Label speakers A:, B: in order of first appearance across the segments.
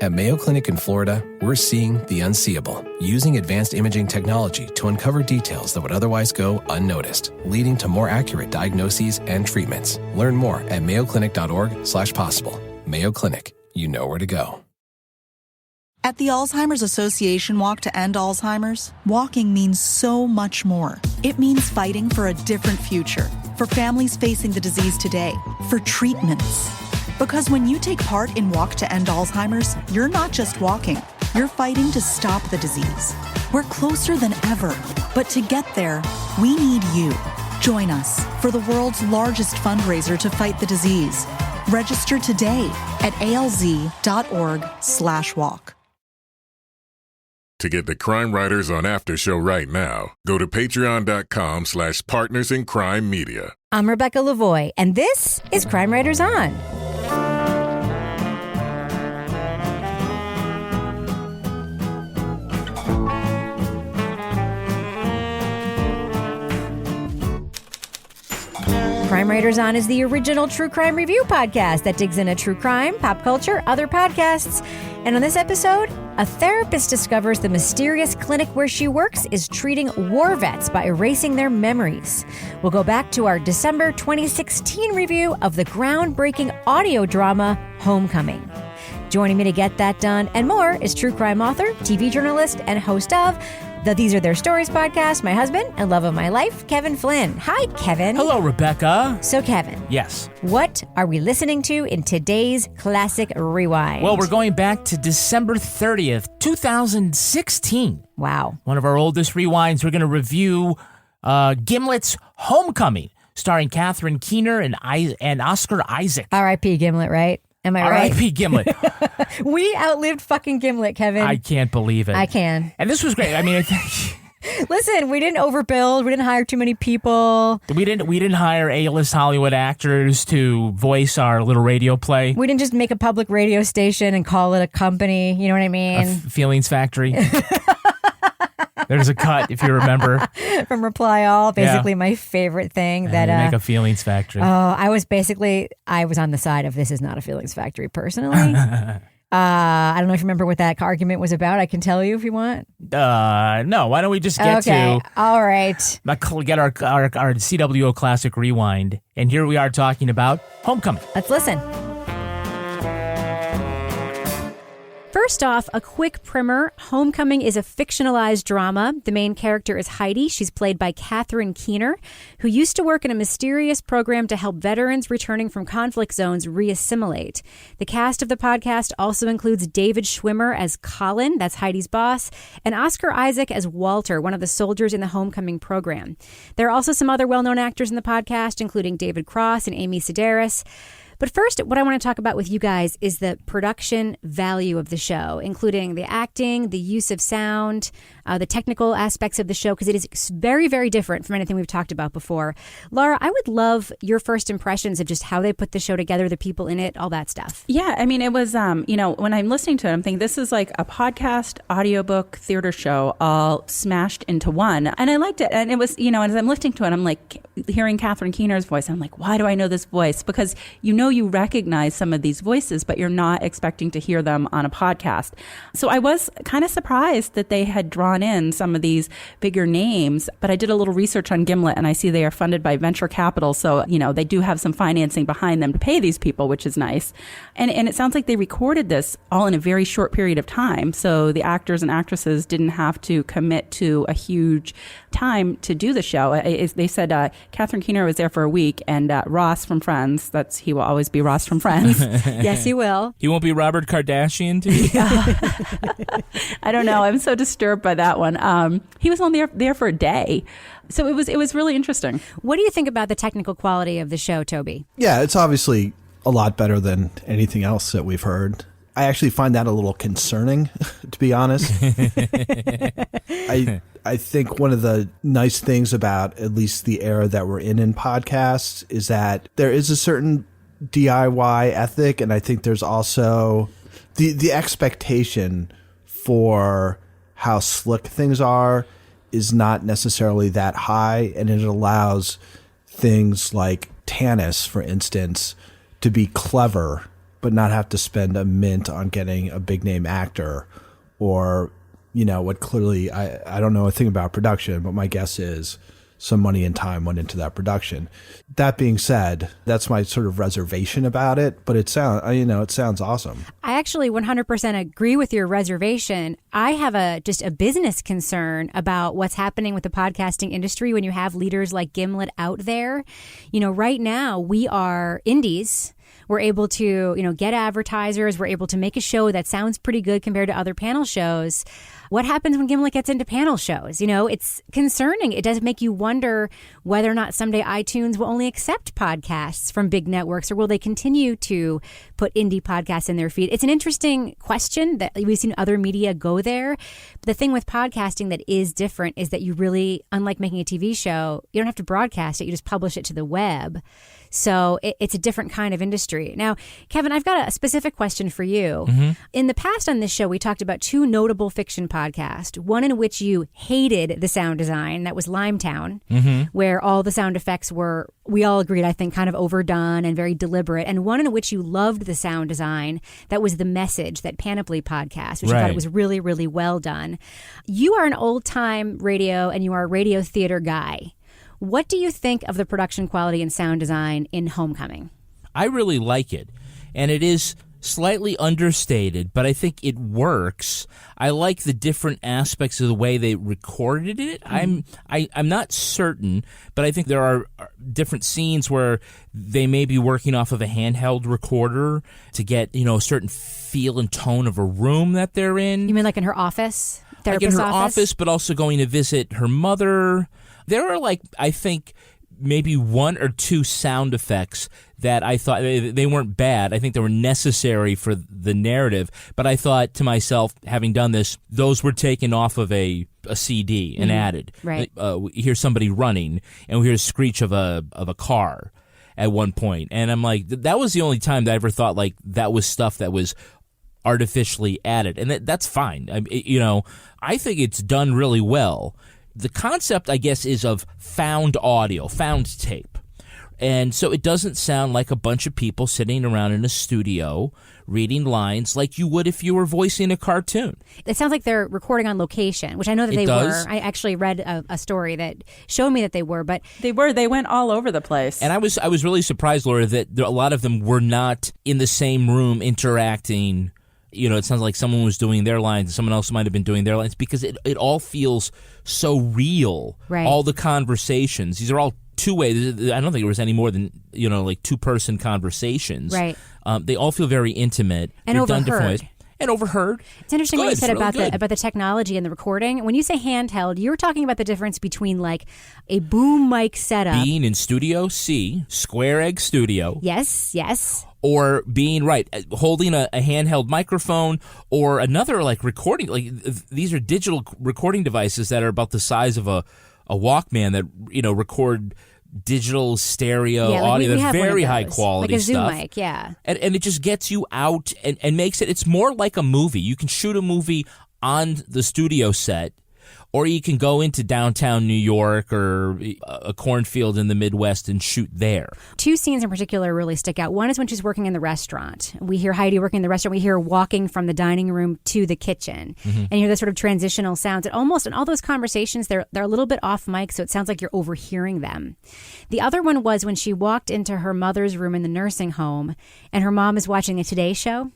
A: At Mayo Clinic in Florida, we're seeing the unseeable, using advanced imaging technology to uncover details that would otherwise go unnoticed, leading to more accurate diagnoses and treatments. Learn more at mayoclinic.org/possible. Mayo Clinic, you know where to go.
B: At the Alzheimer's Association Walk to End Alzheimer's, walking means so much more. It means fighting for a different future, for families facing the disease today, for treatments. Because when you take part in Walk to End Alzheimer's, you're not just walking, you're fighting to stop the disease. We're closer than ever, but to get there, we need you. Join us for the world's largest fundraiser to fight the disease. Register today at alz.org/walk.
C: To get the Crime Writers on Aftershow right now, go to patreon.com/partners in crime media.
D: I'm Rebecca Lavoie, and this is Crime Writers On. Crime Writers On is the original true crime review podcast that digs into true crime, pop culture, other podcasts. And on this episode, a therapist discovers the mysterious clinic where she works is treating war vets by erasing their memories. We'll go back to our December 2016 review of the groundbreaking audio drama Homecoming. Joining me to get that done and more is true crime author, TV journalist, and host of the These Are Their Stories podcast, my husband and love of my life, Kevin Flynn. Hi, Kevin.
E: Hello, Rebecca.
D: So, Kevin.
E: Yes.
D: What are we listening to in today's Classic Rewind?
E: Well, we're going back to December 30th, 2016.
D: Wow.
E: One of our oldest rewinds. We're going to review Gimlet's Homecoming, starring Catherine Keener and Oscar Isaac.
D: R.I.P. Gimlet, right? Am I right?
E: R.I.P. Gimlet.
D: We outlived fucking Gimlet, Kevin.
E: I can't believe it.
D: I can.
E: And this was great. I mean, I think...
D: Listen, we didn't overbuild. We didn't hire too many people.
E: We didn't hire A-list Hollywood actors to voice our little radio play.
D: We didn't just make a public radio station and call it a company. You know what I mean?
E: Feelings Factory. There's a cut, if you remember.
D: From Reply All, basically my favorite thing. That
E: make a Feelings Factory.
D: Oh, I was on the side of this is not a Feelings Factory, personally. I don't know if you remember what that argument was about. I can tell you if you want.
E: No, why don't we just get to...
D: All right.
E: Get our CWO Classic Rewind. And here we are talking about Homecoming.
D: Let's listen. First off, a quick primer. Homecoming is a fictionalized drama. The main character is Heidi. She's played by Catherine Keener, who used to work in a mysterious program to help veterans returning from conflict zones reassimilate. The cast of the podcast also includes David Schwimmer as Colin, that's Heidi's boss, and Oscar Isaac as Walter, one of the soldiers in the Homecoming program. There are also some other well-known actors in the podcast, including David Cross and Amy Sedaris. But first, what I want to talk about with you guys is the production value of the show, including the acting, the use of sound, the technical aspects of the show, because it is very, very different from anything we've talked about before. Laura, I would love your first impressions of just how they put the show together, the people in it, all that stuff.
F: Yeah, I mean, it was, when I'm listening to it, I'm thinking this is like a podcast, audiobook, theater show all smashed into one. And I liked it. And it was, as I'm listening to it, I'm like hearing Catherine Keener's voice. I'm like, why do I know this voice? Because you recognize some of these voices, but you're not expecting to hear them on a podcast. So I was kind of surprised that they had drawn in some of these bigger names, but I did a little research on Gimlet and I see they are funded by venture capital. So, they do have some financing behind them to pay these people, which is nice. And it sounds like they recorded this all in a very short period of time. So the actors and actresses didn't have to commit to a huge time to do the show. They said Catherine Keener was there for a week, and Ross from Friends, he will always be Ross from Friends.
D: Yes, he will.
E: He won't be Robert Kardashian, too?
F: I don't know. I'm so disturbed by that one. He was only there for a day. So it was really interesting.
D: What do you think about the technical quality of the show, Toby?
G: Yeah, it's obviously a lot better than anything else that we've heard. I actually find that a little concerning, to be honest. I think one of the nice things about at least the era that we're in podcasts is that there is a certain DIY ethic, and I think there's also the expectation for how slick things are is not necessarily that high, and it allows things like Tanis, for instance, to be clever but not have to spend a mint on getting a big name actor or, what clearly, I don't know a thing about production, but my guess is some money and time went into that production. That being said, that's my sort of reservation about it, but it sounds awesome.
D: I actually 100% agree with your reservation. I have just a business concern about what's happening with the podcasting industry when you have leaders like Gimlet out there. Right now we are indies. We're able to, get advertisers. We're able to make a show that sounds pretty good compared to other panel shows. What happens when Gimlet gets into panel shows? It's concerning. It does make you wonder whether or not someday iTunes will only accept podcasts from big networks, or will they continue to put indie podcasts in their feed? It's an interesting question that we've seen other media go there. But the thing with podcasting that is different is that you really, unlike making a TV show, you don't have to broadcast it. You just publish it to the web. So it's a different kind of industry. Now, Kevin, I've got a specific question for you. Mm-hmm. In the past on this show, we talked about two notable fiction podcasts, one in which you hated the sound design. That was Limetown, where all the sound effects were, we all agreed, I think, kind of overdone and very deliberate. And one in which you loved the sound design. That was The Message, that Panoply podcast, which I thought it was really, really well done. You are an old-time radio and you are a radio theater guy. What do you think of the production quality and sound design in Homecoming?
E: I really like it, and it is slightly understated, but I think it works. I like the different aspects of the way they recorded it. I'm not certain, but I think there are different scenes where they may be working off of a handheld recorder to get, a certain feel and tone of a room that they're in.
D: You mean like in her office?
E: Like in her office, but also going to visit her mother. There are, I think, maybe one or two sound effects that I thought they weren't bad. I think they were necessary for the narrative. But I thought to myself, having done this, those were taken off of a CD and added.
D: Right.
E: We hear somebody running, and we hear a screech of a car at one point. And I'm like, that was the only time that I ever thought that was stuff that was artificially added. And that's fine. I think it's done really well. The concept, I guess, is of found audio, found tape. And so it doesn't sound like a bunch of people sitting around in a studio reading lines like you would if you were voicing a cartoon.
D: It sounds like they're recording on location, which I know that they were. I actually read a story that showed me that they were, but
F: they went all over the place.
E: And I was really surprised, Laura, that a lot of them were not in the same room interacting. It sounds like someone was doing their lines and someone else might have been doing their lines, because it all feels so real.
D: Right.
E: All the conversations. These are all two-way. I don't think there was any more than, two-person conversations.
D: Right.
E: They all feel very intimate.
D: And
E: They're
D: overheard.
E: done different ways. And overheard.
D: It's interesting what you said
E: really
D: about the technology and the recording. When you say handheld, you're talking about the difference between a boom mic setup.
E: Being in Studio C, Square Egg Studio.
D: Yes.
E: Or being holding a handheld microphone or another recording. These are digital recording devices that are about the size of a Walkman that record digital stereo audio. They're very high quality stuff.
D: Like a Zoom mic, yeah.
E: And it just gets you out and makes it's more like a movie. You can shoot a movie on the studio set, or you can go into downtown New York or a cornfield in the Midwest and shoot there.
D: Two scenes in particular really stick out. One is when she's working in the restaurant. We hear Heidi working in the restaurant. We hear her walking from the dining room to the kitchen. Mm-hmm. And you hear the sort of transitional sounds. And almost in all those conversations, they're a little bit off mic, so it sounds like you're overhearing them. The other one was when she walked into her mother's room in the nursing home, and her mom is watching a Today Show,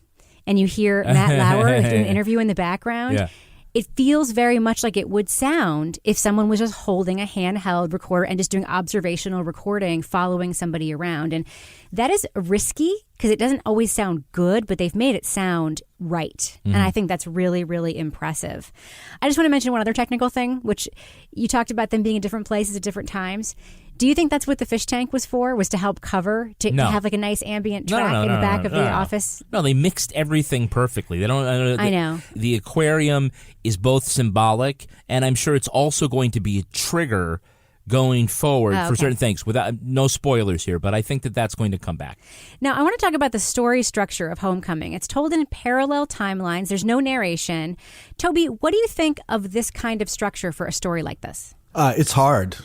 D: and you hear Matt Lauer doing an interview in the background.
E: Yeah.
D: It feels very much like it would sound if someone was just holding a handheld recorder and just doing observational recording, following somebody around. And that is risky because it doesn't always sound good, but they've made it sound right. Mm. And I think that's really, really impressive. I just want to mention one other technical thing, which you talked about them being in different places at different times. Do you think that's what the fish tank was for? Was to help cover, to have a nice ambient track in the back of the office?
E: No, they mixed everything perfectly. They don't.
D: I know.
E: The aquarium is both symbolic, and I'm sure it's also going to be a trigger going forward for certain things. Without no spoilers here, but I think that's going to come back.
D: Now, I want to talk about the story structure of Homecoming. It's told in parallel timelines. There's no narration. Toby, what do you think of this kind of structure for a story like this?
G: It's hard.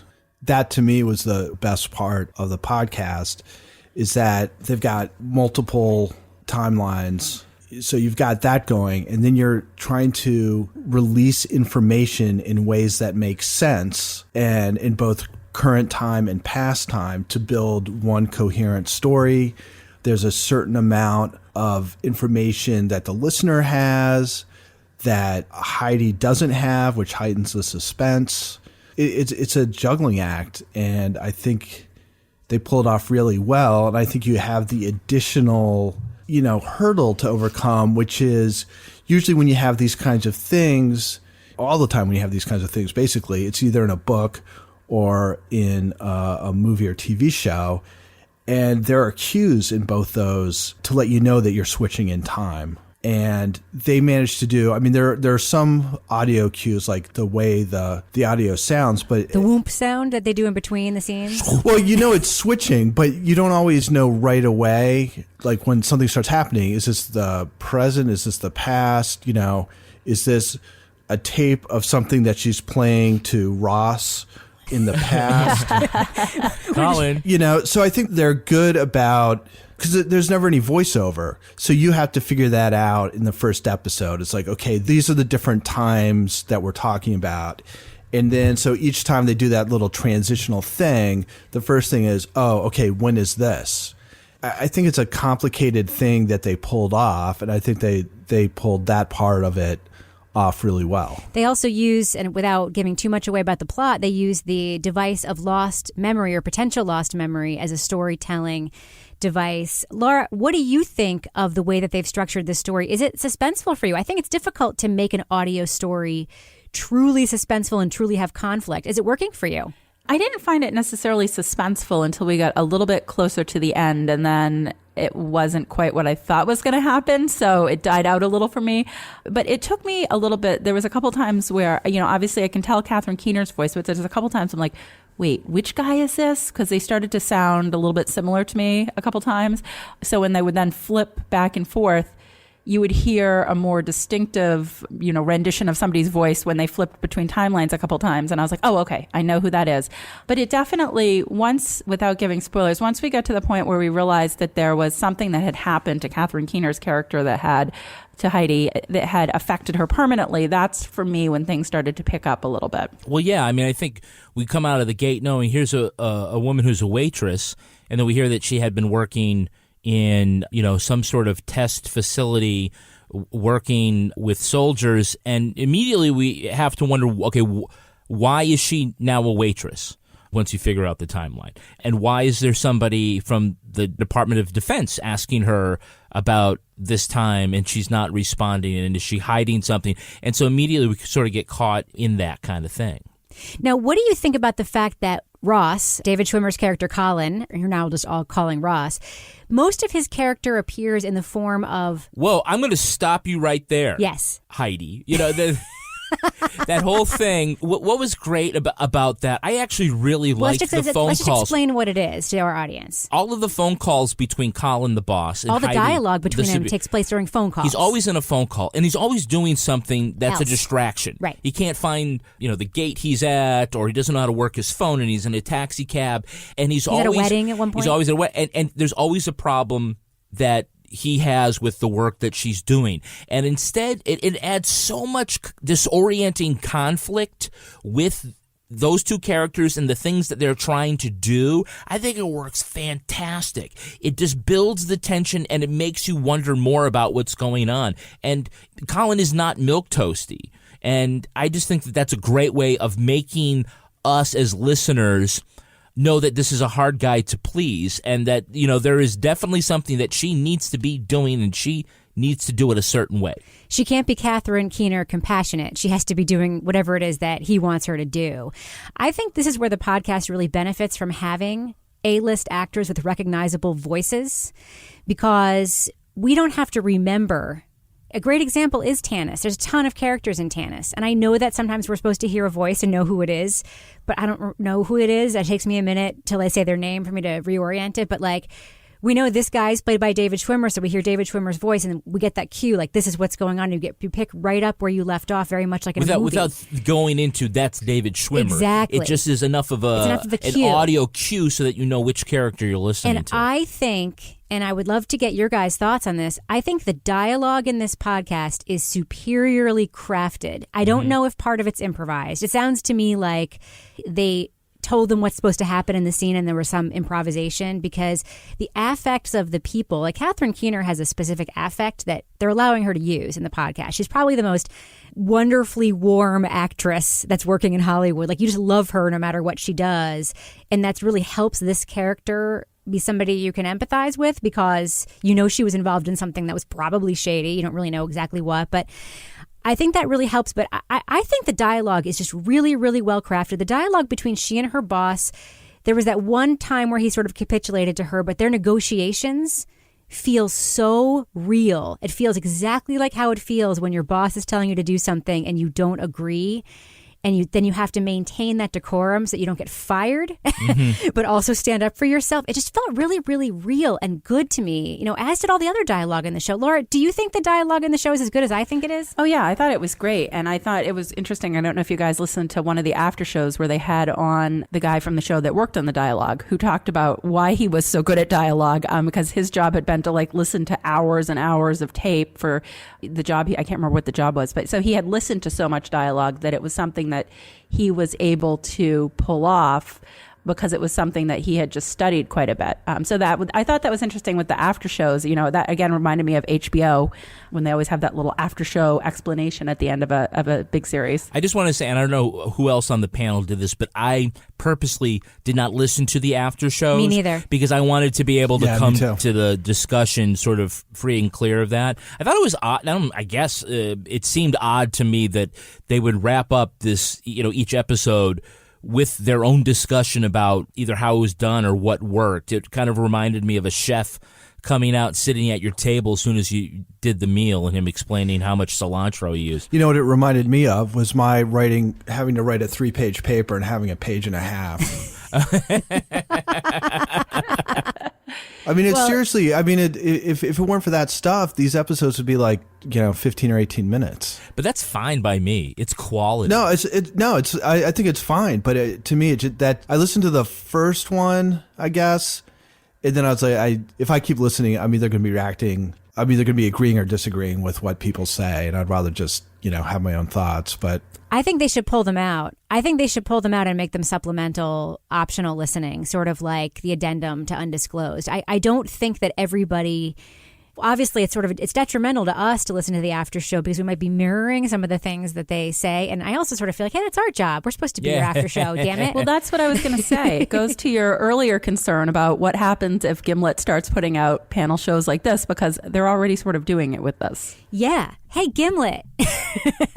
G: That to me was the best part of the podcast, is that they've got multiple timelines. So you've got that going, and then you're trying to release information in ways that make sense and in both current time and past time to build one coherent story. There's a certain amount of information that the listener has that Heidi doesn't have, which heightens the suspense. It's a juggling act, and I think they pull it off really well. And I think you have the additional, hurdle to overcome, which is usually when you have these kinds of things, all the time when you have these kinds of things, basically, it's either in a book or in a movie or TV show. And there are cues in both those to let you know that you're switching in time. And they managed to do, there are some audio cues, like the way the audio sounds, but
D: the whoop sound that they do in between the scenes.
G: Well, it's switching, but you don't always know right away. Like when something starts happening, is this the present? Is this the past? Is this a tape of something that she's playing to Ross in the past?
E: Colin.
G: So I think they're good about, because there's never any voiceover. So you have to figure that out in the first episode. It's like, okay, these are the different times that we're talking about. And then so each time they do that little transitional thing, the first thing is, oh, okay, when is this? I think it's a complicated thing that they pulled off. And I think they pulled that part of it off really well.
D: They also use, and without giving too much away about the plot, they use the device of lost memory or potential lost memory as a storytelling device. Laura, what do you think of the way that they've structured this story? Is it suspenseful for you? I think it's difficult to make an audio story truly suspenseful and truly have conflict. Is it working for you?
F: I didn't find it necessarily suspenseful until we got a little bit closer to the end, and then it wasn't quite what I thought was going to happen, so it died out a little for me. But it took me a little bit. There was a couple times where, obviously I can tell Catherine Keener's voice, but there's a couple times I'm like, wait, which guy is this? Because they started to sound a little bit similar to me a couple times. So when they would then flip back and forth, you would hear a more distinctive, rendition of somebody's voice when they flipped between timelines a couple times. And I was like, oh, okay, I know who that is. But it definitely, without giving spoilers, once we got to the point where we realized that there was something that had happened to Catherine Keener's character to Heidi that had affected her permanently, that's for me when things started to pick up a little bit.
E: Well, yeah, I think we come out of the gate knowing here's a woman who's a waitress, and then we hear that she had been working in some sort of test facility working with soldiers, and immediately we have to wonder, okay, why is she now a waitress once you figure out the timeline? And why is there somebody from the Department of Defense asking her about this time and she's not responding, and is she hiding something? And so immediately we sort of get caught in that kind of thing.
D: Now, what do you think about the fact that Ross, David Schwimmer's character Colin, you're now just all calling Ross, most of his character appears in the form of...
E: Whoa, I'm going to stop you right there.
D: Yes.
E: Heidi. That whole thing, what was great about that, I actually really liked the phone calls.
D: Let's just explain what it is to our audience.
E: All of the phone calls between Colin, the boss, and
D: all the
E: Heidi,
D: dialogue between them takes place during phone calls.
E: He's always in a phone call, and he's always doing something that's a distraction.
D: Right.
E: He can't find, the gate he's at, or he doesn't know how to work his phone, and he's in a taxi cab, and he's always...
D: at a wedding at one point?
E: He's always at a wedding, and there's always a problem that he has with the work that she's doing. And instead, it adds so much disorienting conflict with those two characters and the things that they're trying to do. I think it works fantastic. It just builds the tension, and it makes you wonder more about what's going on. And Colin is not milquetoasty. And I just think that that's a great way of making us as listeners know that this is a hard guy to please, and that, there is definitely something that she needs to be doing, and she needs to do it a certain way.
D: She can't be Catherine Keener compassionate. She has to be doing whatever it is that he wants her to do. I think this is where the podcast really benefits from having A-list actors with recognizable voices, because we don't have to remember. A great example is Tanis. There's a ton of characters in Tanis. And I know that sometimes we're supposed to hear a voice and know who it is, but I don't know who it is. It takes me a minute till I say their name for me to reorient it. But we know this guy's played by David Schwimmer, so we hear David Schwimmer's voice and we get that cue, like this is what's going on. You pick right up where you left off, very much like in a movie.
E: Without going into that's David Schwimmer.
D: Exactly.
E: It just is enough of
D: an
E: audio cue so that you know which character you're listening to.
D: I think, and I would love to get your guys' thoughts on this, I think the dialogue in this podcast is superiorly crafted. I don't know if part of it's improvised. It sounds to me like they told them what's supposed to happen in the scene and there was some improvisation, because the affects of the people, like Catherine Keener has a specific affect that they're allowing her to use in the podcast. She's probably the most wonderfully warm actress that's working in Hollywood. Like, you just love her no matter what she does. And that's really helps this character be somebody you can empathize with, because you know she was involved in something that was probably shady. You don't really know exactly what, but I think that really helps. But I think the dialogue is just really, really well crafted. The dialogue between she and her boss, there was that one time where he sort of capitulated to her, but their negotiations feel so real. It feels exactly like how it feels when your boss is telling you to do something and you don't agree. And then you have to maintain that decorum so that you don't get fired, but also stand up for yourself. It just felt really, really real and good to me, you know, as did all the other dialogue in the show. Laura, do you think the dialogue in the show is as good as I think it is?
F: Oh, yeah. I thought it was great. And I thought it was interesting. I don't know if you guys listened to one of the after shows where they had on the guy from the show that worked on the dialogue, who talked about why he was so good at dialogue, because his job had been to like listen to hours and hours of tape for the job. I can't remember what the job was, but so he had listened to so much dialogue that it was something that he was able to pull off because it was something that he had just studied quite a bit. So I thought that was interesting with the after shows. You know, that again reminded me of HBO when they always have that little after show explanation at the end of a big series.
E: I just want to say, and I don't know who else on the panel did this, but I purposely did not listen to the after shows.
D: Me neither.
E: Because I wanted to be able to come to the discussion sort of free and clear of that. I thought it was odd. I guess it seemed odd to me that they would wrap up this, you know, each episode with their own discussion about either how it was done or what worked. It kind of reminded me of a chef coming out, sitting at your table as soon as you did the meal, and him explaining how much cilantro he used.
G: You know what it reminded me of was my having to write a 3-page paper and having a page and a half. I mean, seriously. I mean, if it weren't for that stuff, these episodes would be like, 15 or 18 minutes.
E: But that's fine by me. It's quality.
G: No, I think it's fine. But to me, that I listened to the first one, I guess, and then I was like, if I keep listening, I'm either going to be agreeing or disagreeing with what people say, and I'd rather just have my own thoughts. But
D: I think they should pull them out. I think they should pull them out and make them supplemental, optional listening, sort of like the addendum to Undisclosed. I don't think that everybody... Obviously, it's detrimental to us to listen to the after show because we might be mirroring some of the things that they say. And I also sort of feel like, hey, that's our job. We're supposed to be your after show, damn it.
F: Well, that's what I was going to say. It goes to your earlier concern about what happens if Gimlet starts putting out panel shows like this, because they're already sort of doing it with us.
D: Yeah. Hey, Gimlet.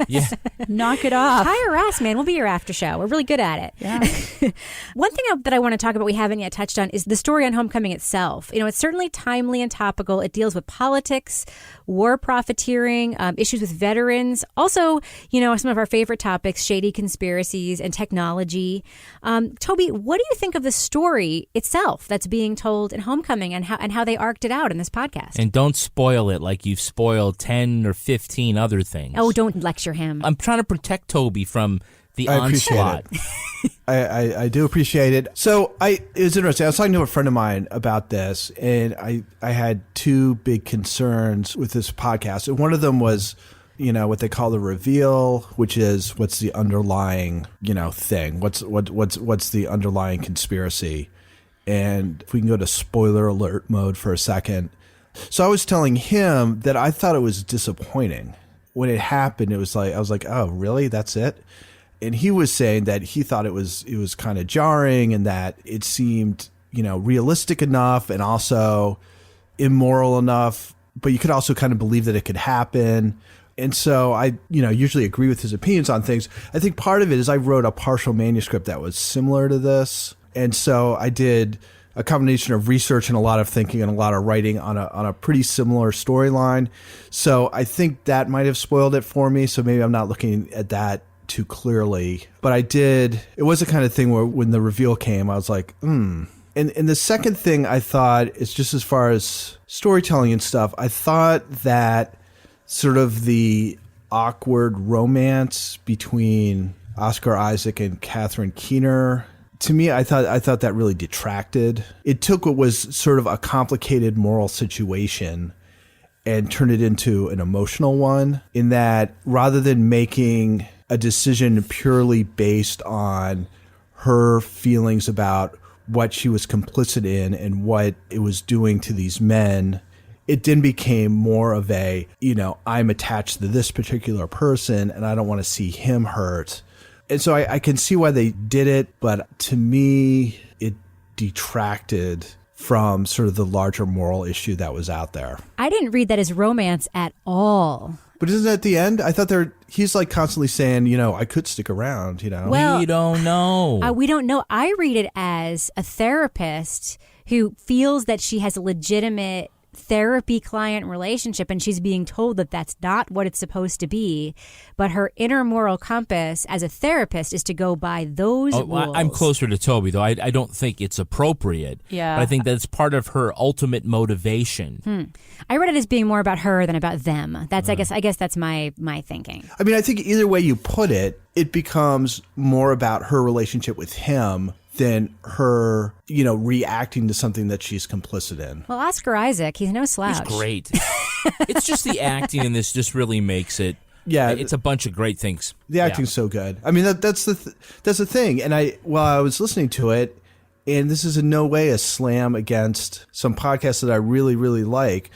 E: Yeah.
F: Knock it off.
D: Hire us, man. We'll be your after show. We're really good at it.
F: Yeah.
D: One thing that I want to talk about we haven't yet touched on is the story on Homecoming itself. It's certainly timely and topical. It deals with politics, war profiteering, issues with veterans. Also, some of our favorite topics, shady conspiracies and technology. Toby, what do you think of the story itself that's being told in Homecoming and how they arced it out in this podcast?
E: And don't spoil it like you've spoiled 10 or 15 other things.
D: Oh, don't lecture him.
E: I'm trying to protect Toby from the onslaught.
G: I do appreciate it. So it was interesting. I was talking to a friend of mine about this, and I had two big concerns with this podcast. And one of them was, what they call the reveal, which is what's the underlying, thing. What's the underlying conspiracy? And if we can go to spoiler alert mode for a second. So I was telling him that I thought it was disappointing. When it happened, I was like, oh, really? That's it? And he was saying that he thought it was kind of jarring and that it seemed, realistic enough and also immoral enough, but you could also kind of believe that it could happen. And so I, usually agree with his opinions on things. I think part of it is I wrote a partial manuscript that was similar to this. And so I did a combination of research and a lot of thinking and a lot of writing on a pretty similar storyline. So I think that might have spoiled it for me. So maybe I'm not looking at that too clearly. But it was the kind of thing where when the reveal came, I was like, And And the second thing I thought is just as far as storytelling and stuff, I thought that sort of the awkward romance between Oscar Isaac and Catherine Keener, to me, I thought that really detracted. It took what was sort of a complicated moral situation and turned it into an emotional one, in that rather than making a decision purely based on her feelings about what she was complicit in and what it was doing to these men, it then became more of a, I'm attached to this particular person and I don't want to see him hurt. And so I can see why they did it, but to me, it detracted from sort of the larger moral issue that was out there.
D: I didn't read that as romance at all.
G: But isn't it at the end? I thought he's like constantly saying, I could stick around,
D: Well,
E: we don't know.
D: We don't know. I read it as a therapist who feels that she has a legitimate therapy-client relationship, and she's being told that that's not what it's supposed to be. But her inner moral compass as a therapist is to go by those rules.
E: I'm closer to Toby, though. I don't think it's appropriate.
F: Yeah.
E: But I think that's part of her ultimate motivation.
D: I read it as being more about her than about them. That's I guess that's my thinking.
G: I mean, I think either way you put it, it becomes more about her relationship with him than her, reacting to something that she's complicit in.
D: Well, Oscar Isaac, he's no slouch.
E: He's great. It's just the acting in this just really makes it.
G: Yeah,
E: it's a bunch of great things.
G: The acting's so good. I mean, that's the thing. And while I was listening to it, and this is in no way a slam against some podcasts that I really, really like,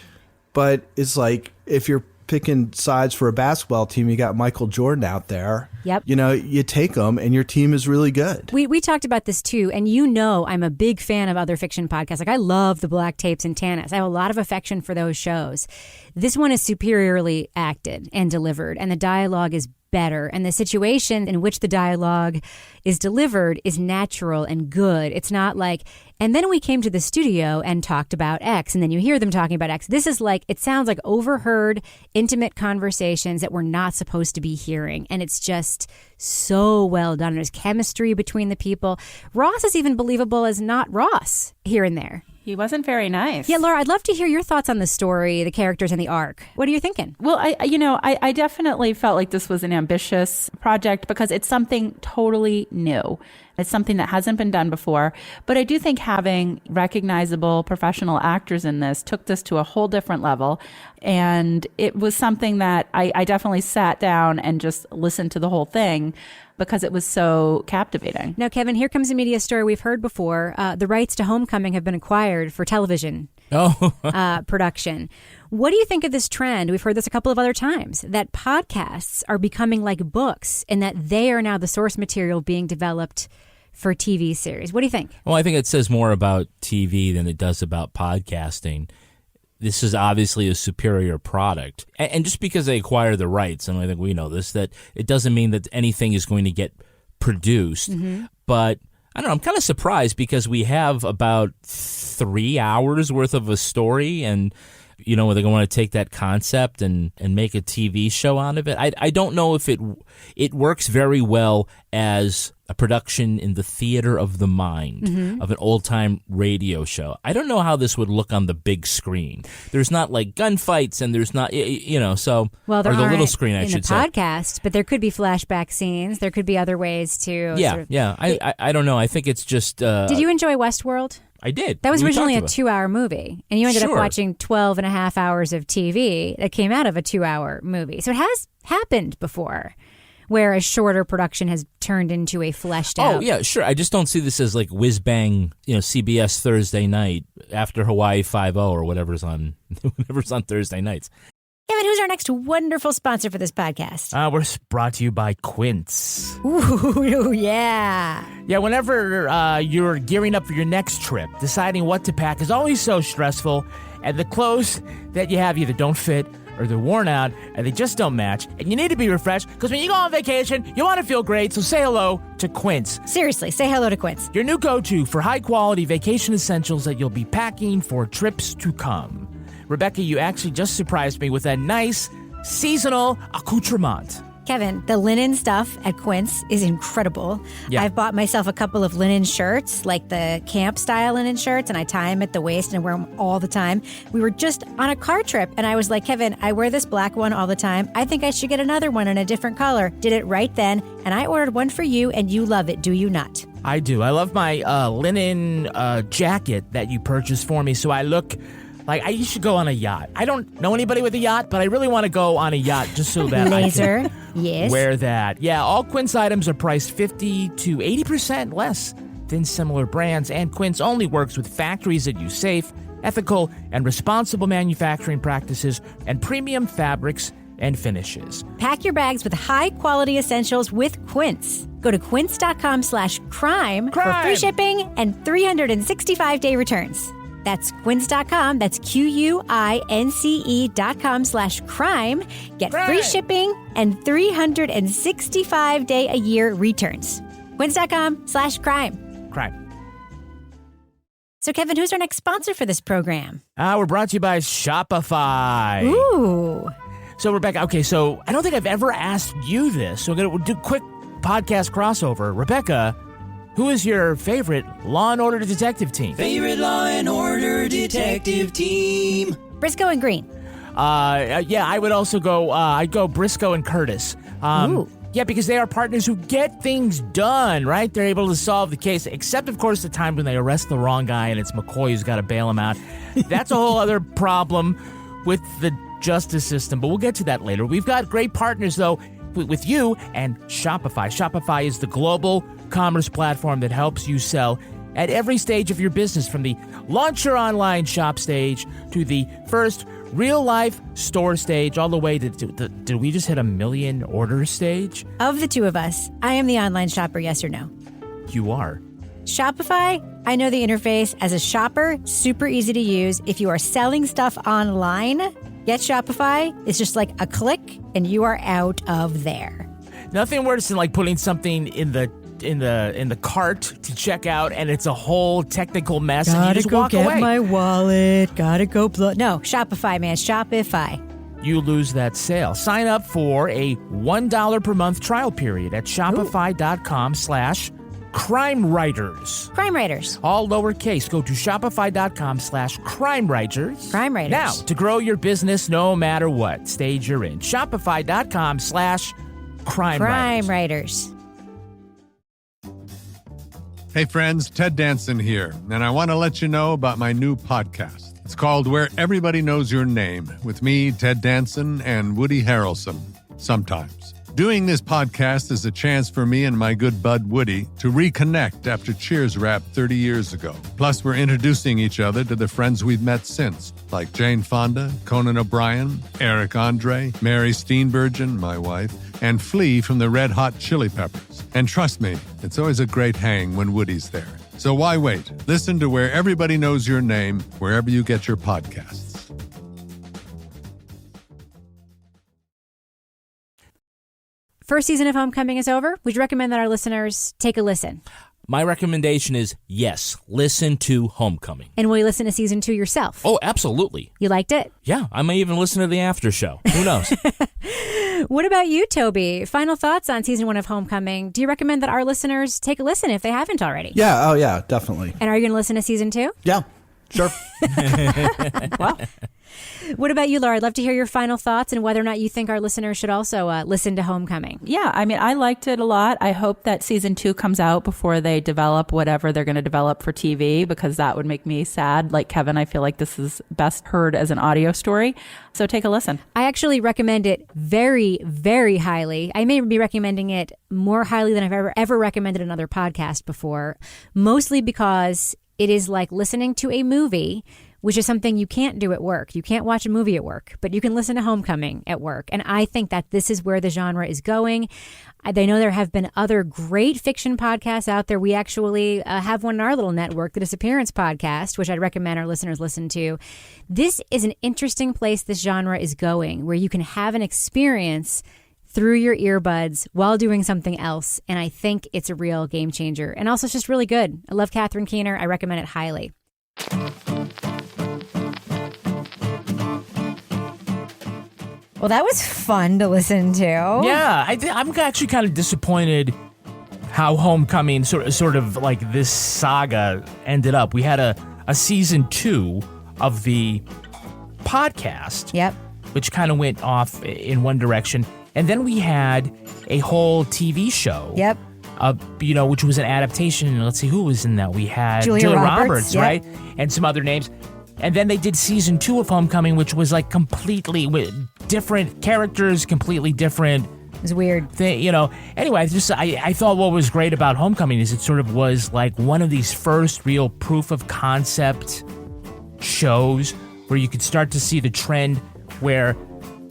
G: but it's like if you're picking sides for a basketball team, you got Michael Jordan out there.
D: Yep.
G: You take them and your team is really good.
D: We talked about this too, and I'm a big fan of other fiction podcasts. Like I love the Black Tapes and Tanis. I have a lot of affection for those shows. This one is superiorly acted and delivered, and the dialogue is better, and the situation in which the dialogue is delivered is natural and good. It's not like, and then we came to the studio and talked about X, and then you hear them talking about X. This is like, it sounds like overheard, intimate conversations that we're not supposed to be hearing, and it's just so well done. There's chemistry between the people. Ross is even believable as not Ross here and there.
F: He wasn't very nice.
D: Yeah, Laura, I'd love to hear your thoughts on the story, the characters, and the arc. What are you thinking?
F: Well, I definitely felt like this was an ambitious project because it's something totally new. It's something that hasn't been done before. But I do think having recognizable professional actors in this took this to a whole different level. And it was something that I definitely sat down and just listened to the whole thing because it was so captivating.
D: Now, Kevin, here comes a media story we've heard before. The rights to Homecoming have been acquired for television production. What do you think of this trend? We've heard this a couple of other times, that podcasts are becoming like books and that they are now the source material being developed for TV series. What do you think?
E: Well, I think it says more about TV than it does about podcasting. This is obviously a superior product. And just because they acquire the rights, and I think we know this, that it doesn't mean that anything is going to get produced. Mm-hmm. But I don't know, I'm kind of surprised because we have about 3 hours worth of a story, and they're going to want to take that concept and make a TV show out of it. I don't know if it works very well as a production in the theater of the mind of an old-time radio show. I don't know how this would look on the big screen. There's not like gunfights, and there's not, so,
D: well, there
E: or the little screen, I should say.
D: In the podcast, but there could be flashback scenes. There could be other ways to.
E: I don't know. I think it's just.
D: Did you enjoy Westworld?
E: I did.
D: That was originally a 2-hour movie, and you ended up
E: Sure.
D: watching 12 and a half hours of TV that came out of a 2-hour movie. So it has happened before, where a shorter production has turned into a fleshed out.
E: Oh, yeah, sure. I just don't see this as like whiz-bang, CBS Thursday night after Hawaii 5-0 or whatever's on Thursday nights.
D: Kevin, who's our next wonderful sponsor for this podcast?
H: We're brought to you by Quince.
D: Ooh, yeah.
H: Yeah, whenever you're gearing up for your next trip, deciding what to pack is always so stressful, and the clothes that you have either don't fit or they're worn out and they just don't match, and you need to be refreshed because when you go on vacation, you want to feel great, so say hello to Quince.
D: Seriously, say hello to Quince.
H: Your new go-to for high-quality vacation essentials that you'll be packing for trips to come. Rebecca, you actually just surprised me with that nice seasonal accoutrement.
D: Kevin, the linen stuff at Quince is incredible.
H: Yeah.
D: I've bought myself a couple of linen shirts, like the camp style linen shirts, and I tie them at the waist and wear them all the time. We were just on a car trip and I was like, Kevin, I wear this black one all the time. I think I should get another one in a different color. Did it right then. And I ordered one for you and you love it. Do you not?
H: I do. I love my linen jacket that you purchased for me, so I look like I should go on a yacht. I don't know anybody with a yacht, but I really want to go on a yacht just so that
D: Laser,
H: I can
D: yes.
H: wear that. Yeah, all Quince items are priced 50 to 80% less than similar brands, and Quince only works with factories that use safe, ethical, and responsible manufacturing practices and premium fabrics and finishes.
D: Pack your bags with high-quality essentials with Quince. Go to quince.com/crime for free shipping and 365-day returns. That's quince.com. That's QUINCE.com/crime. Get free shipping and 365-day-a-year returns. Quince.com/crime.
H: Crime.
D: So, Kevin, who's our next sponsor for this program?
H: We're brought to you by Shopify.
D: Ooh.
H: So, Rebecca, okay, so I don't think I've ever asked you this, so we'll do a quick podcast crossover. Rebecca, who is your favorite Law & Order detective team?
I: Favorite Law & Order detective team?
D: Briscoe and Green.
H: Yeah, I would also go, I'd go Briscoe and Curtis.
D: Ooh.
H: Yeah, because they are partners who get things done, right? They're able to solve the case, except, of course, the time when they arrest the wrong guy and it's McCoy who's got to bail him out. That's a whole other problem with the justice system, but we'll get to that later. We've got great partners, though, with you and Shopify. Shopify is the global commerce platform that helps you sell at every stage of your business, from the launch your online shop stage to the first real-life store stage, all the way to did we just hit 1 million order stage?
D: Of the two of us, I am the online shopper, yes or no?
H: You are.
D: Shopify, I know the interface. As a shopper, super easy to use. If you are selling stuff online, get Shopify. It's just like a click and you are out of there.
H: Nothing worse than like putting something in the cart to check out and it's a whole technical mess and you just walk away.
D: Gotta go get my wallet. Gotta go. No, Shopify, man. Shopify.
H: You lose that sale. Sign up for a $1 per month trial period at shopify.com/crimewriters.
D: Crime Writers.
H: All lowercase. Go to shopify.com/crimewriters.
D: Crime Writers.
H: Now, to grow your business no matter what stage you're in. Shopify.com/crimewriters.
D: Crime Writers.
J: Hey friends, Ted Danson here, and I want to let you know about my new podcast. It's called Where Everybody Knows Your Name, with me, Ted Danson, and Woody Harrelson, sometimes. Doing this podcast is a chance for me and my good bud Woody to reconnect after Cheers wrapped 30 years ago. Plus, we're introducing each other to the friends we've met since, like Jane Fonda, Conan O'Brien, Eric Andre, Mary Steenburgen, my wife, and Flea from the Red Hot Chili Peppers. And trust me, it's always a great hang when Woody's there. So why wait? Listen to Where Everybody Knows Your Name, wherever you get your podcasts.
D: First season of Homecoming is over. Would you recommend that our listeners take a listen?
E: My recommendation is yes, listen to Homecoming.
D: And will you listen to season 2 yourself?
E: Oh, absolutely.
D: You liked it?
E: Yeah, I may even listen to the after show. Who knows?
D: What about you, Toby? Final thoughts on season 1 of Homecoming. Do you recommend that our listeners take a listen if they haven't already?
G: Yeah, oh yeah, definitely.
D: And are you going to listen to season 2?
G: Yeah, sure.
D: Well, what about you, Laura? I'd love to hear your final thoughts and whether or not you think our listeners should also listen to Homecoming.
F: Yeah, I mean, I liked it a lot. I hope that season 2 comes out before they develop whatever they're going to develop for TV, because that would make me sad. Like Kevin, I feel like this is best heard as an audio story. So take a listen.
D: I actually recommend it very, very highly. I may be recommending it more highly than I've ever recommended another podcast before, mostly because it is like listening to a movie, which is something you can't do at work. You can't watch a movie at work, but you can listen to Homecoming at work. And I think that this is where the genre is going. I know there have been other great fiction podcasts out there. We actually have one in our little network, the Disappearance Podcast, which I'd recommend our listeners listen to. This is an interesting place this genre is going, where you can have an experience through your earbuds while doing something else. And I think it's a real game changer. And also, it's just really good. I love Catherine Keener. I recommend it highly. Well, that was fun to listen to.
H: Yeah, I'm actually kind of disappointed how Homecoming sort of like this saga ended up. We had a season 2 of the podcast.
D: Yep.
H: Which kind of went off in one direction. And then we had a whole TV show.
D: Yep.
H: Which was an adaptation. Let's see who was in that. We had
D: Julia Roberts, yep.
H: right? And some other names. And then they did season 2 of Homecoming, which was like completely different characters, completely different.
D: It was weird.
H: Anyway, I thought what was great about Homecoming is it sort of was like one of these first real proof of concept shows where you could start to see the trend where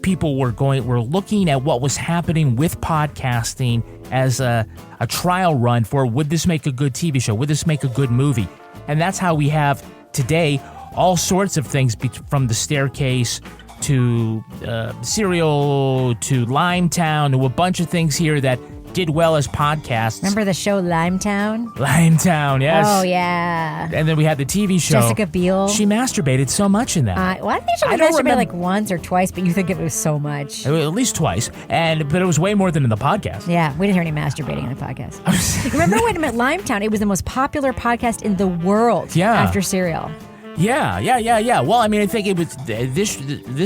H: people were looking at what was happening with podcasting as a trial run for, would this make a good TV show? Would this make a good movie? And that's how we have today all sorts of things from The Staircase to Serial to Limetown to a bunch of things here that did well as podcasts.
D: Remember the show Limetown?
H: Limetown, yes.
D: Oh, yeah.
H: And then we had the TV show.
D: Jessica Biel.
H: She masturbated so much in that.
D: Well, I think she masturbated like once or twice, but you think it was so much.
H: At least twice. But it was way more than in the podcast.
D: Yeah, we didn't hear any masturbating in the podcast. Remember when at Limetown, it was the most popular podcast in the world after Serial.
H: Yeah. Well, I mean, I think it was this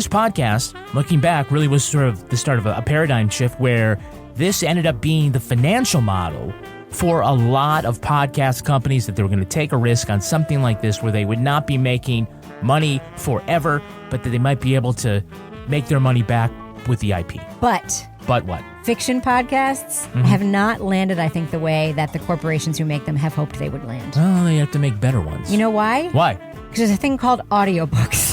H: podcast, looking back, really was sort of the start of a paradigm shift where this ended up being the financial model for a lot of podcast companies, that they were going to take a risk on something like this where they would not be making money forever, but that they might be able to make their money back with the IP.
D: But
H: what?
D: Fiction podcasts have not landed, I think, the way that the corporations who make them have hoped they would land.
H: Oh, they have to make better ones.
D: You know why?
H: Why?
D: Because there's a thing called audiobooks.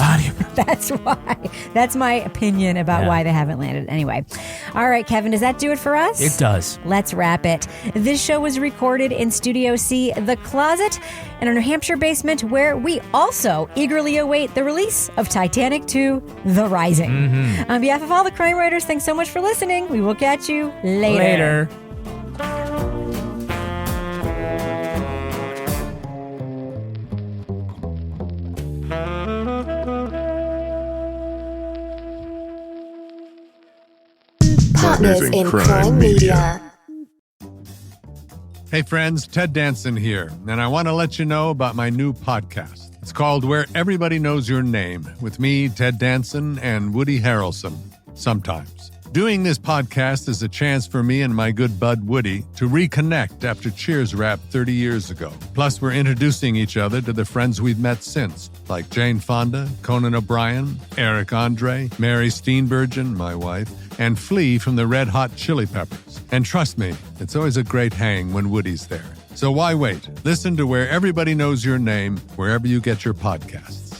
D: That's why. That's my opinion about why they haven't landed. Anyway. All right, Kevin, does that do it for us?
H: It does.
D: Let's wrap it. This show was recorded in Studio C, The Closet, in a New Hampshire basement, where we also eagerly await the release of Titanic 2, The Rising. On behalf of all the crime writers, thanks so much for listening. We will catch you later.
C: Partners in Crime Media.
J: Hey friends, Ted Danson here, and I want to let you know about my new podcast. It's called Where Everybody Knows Your Name, with me, Ted Danson, and Woody Harrelson, sometimes. Doing this podcast is a chance for me and my good bud Woody to reconnect after Cheers wrapped 30 years ago. Plus, we're introducing each other to the friends we've met since, like Jane Fonda, Conan O'Brien, Eric Andre, Mary Steenburgen, my wife, and Flea from the Red Hot Chili Peppers. And trust me, it's always a great hang when Woody's there. So why wait? Listen to Where Everybody Knows Your Name, wherever you get your podcasts.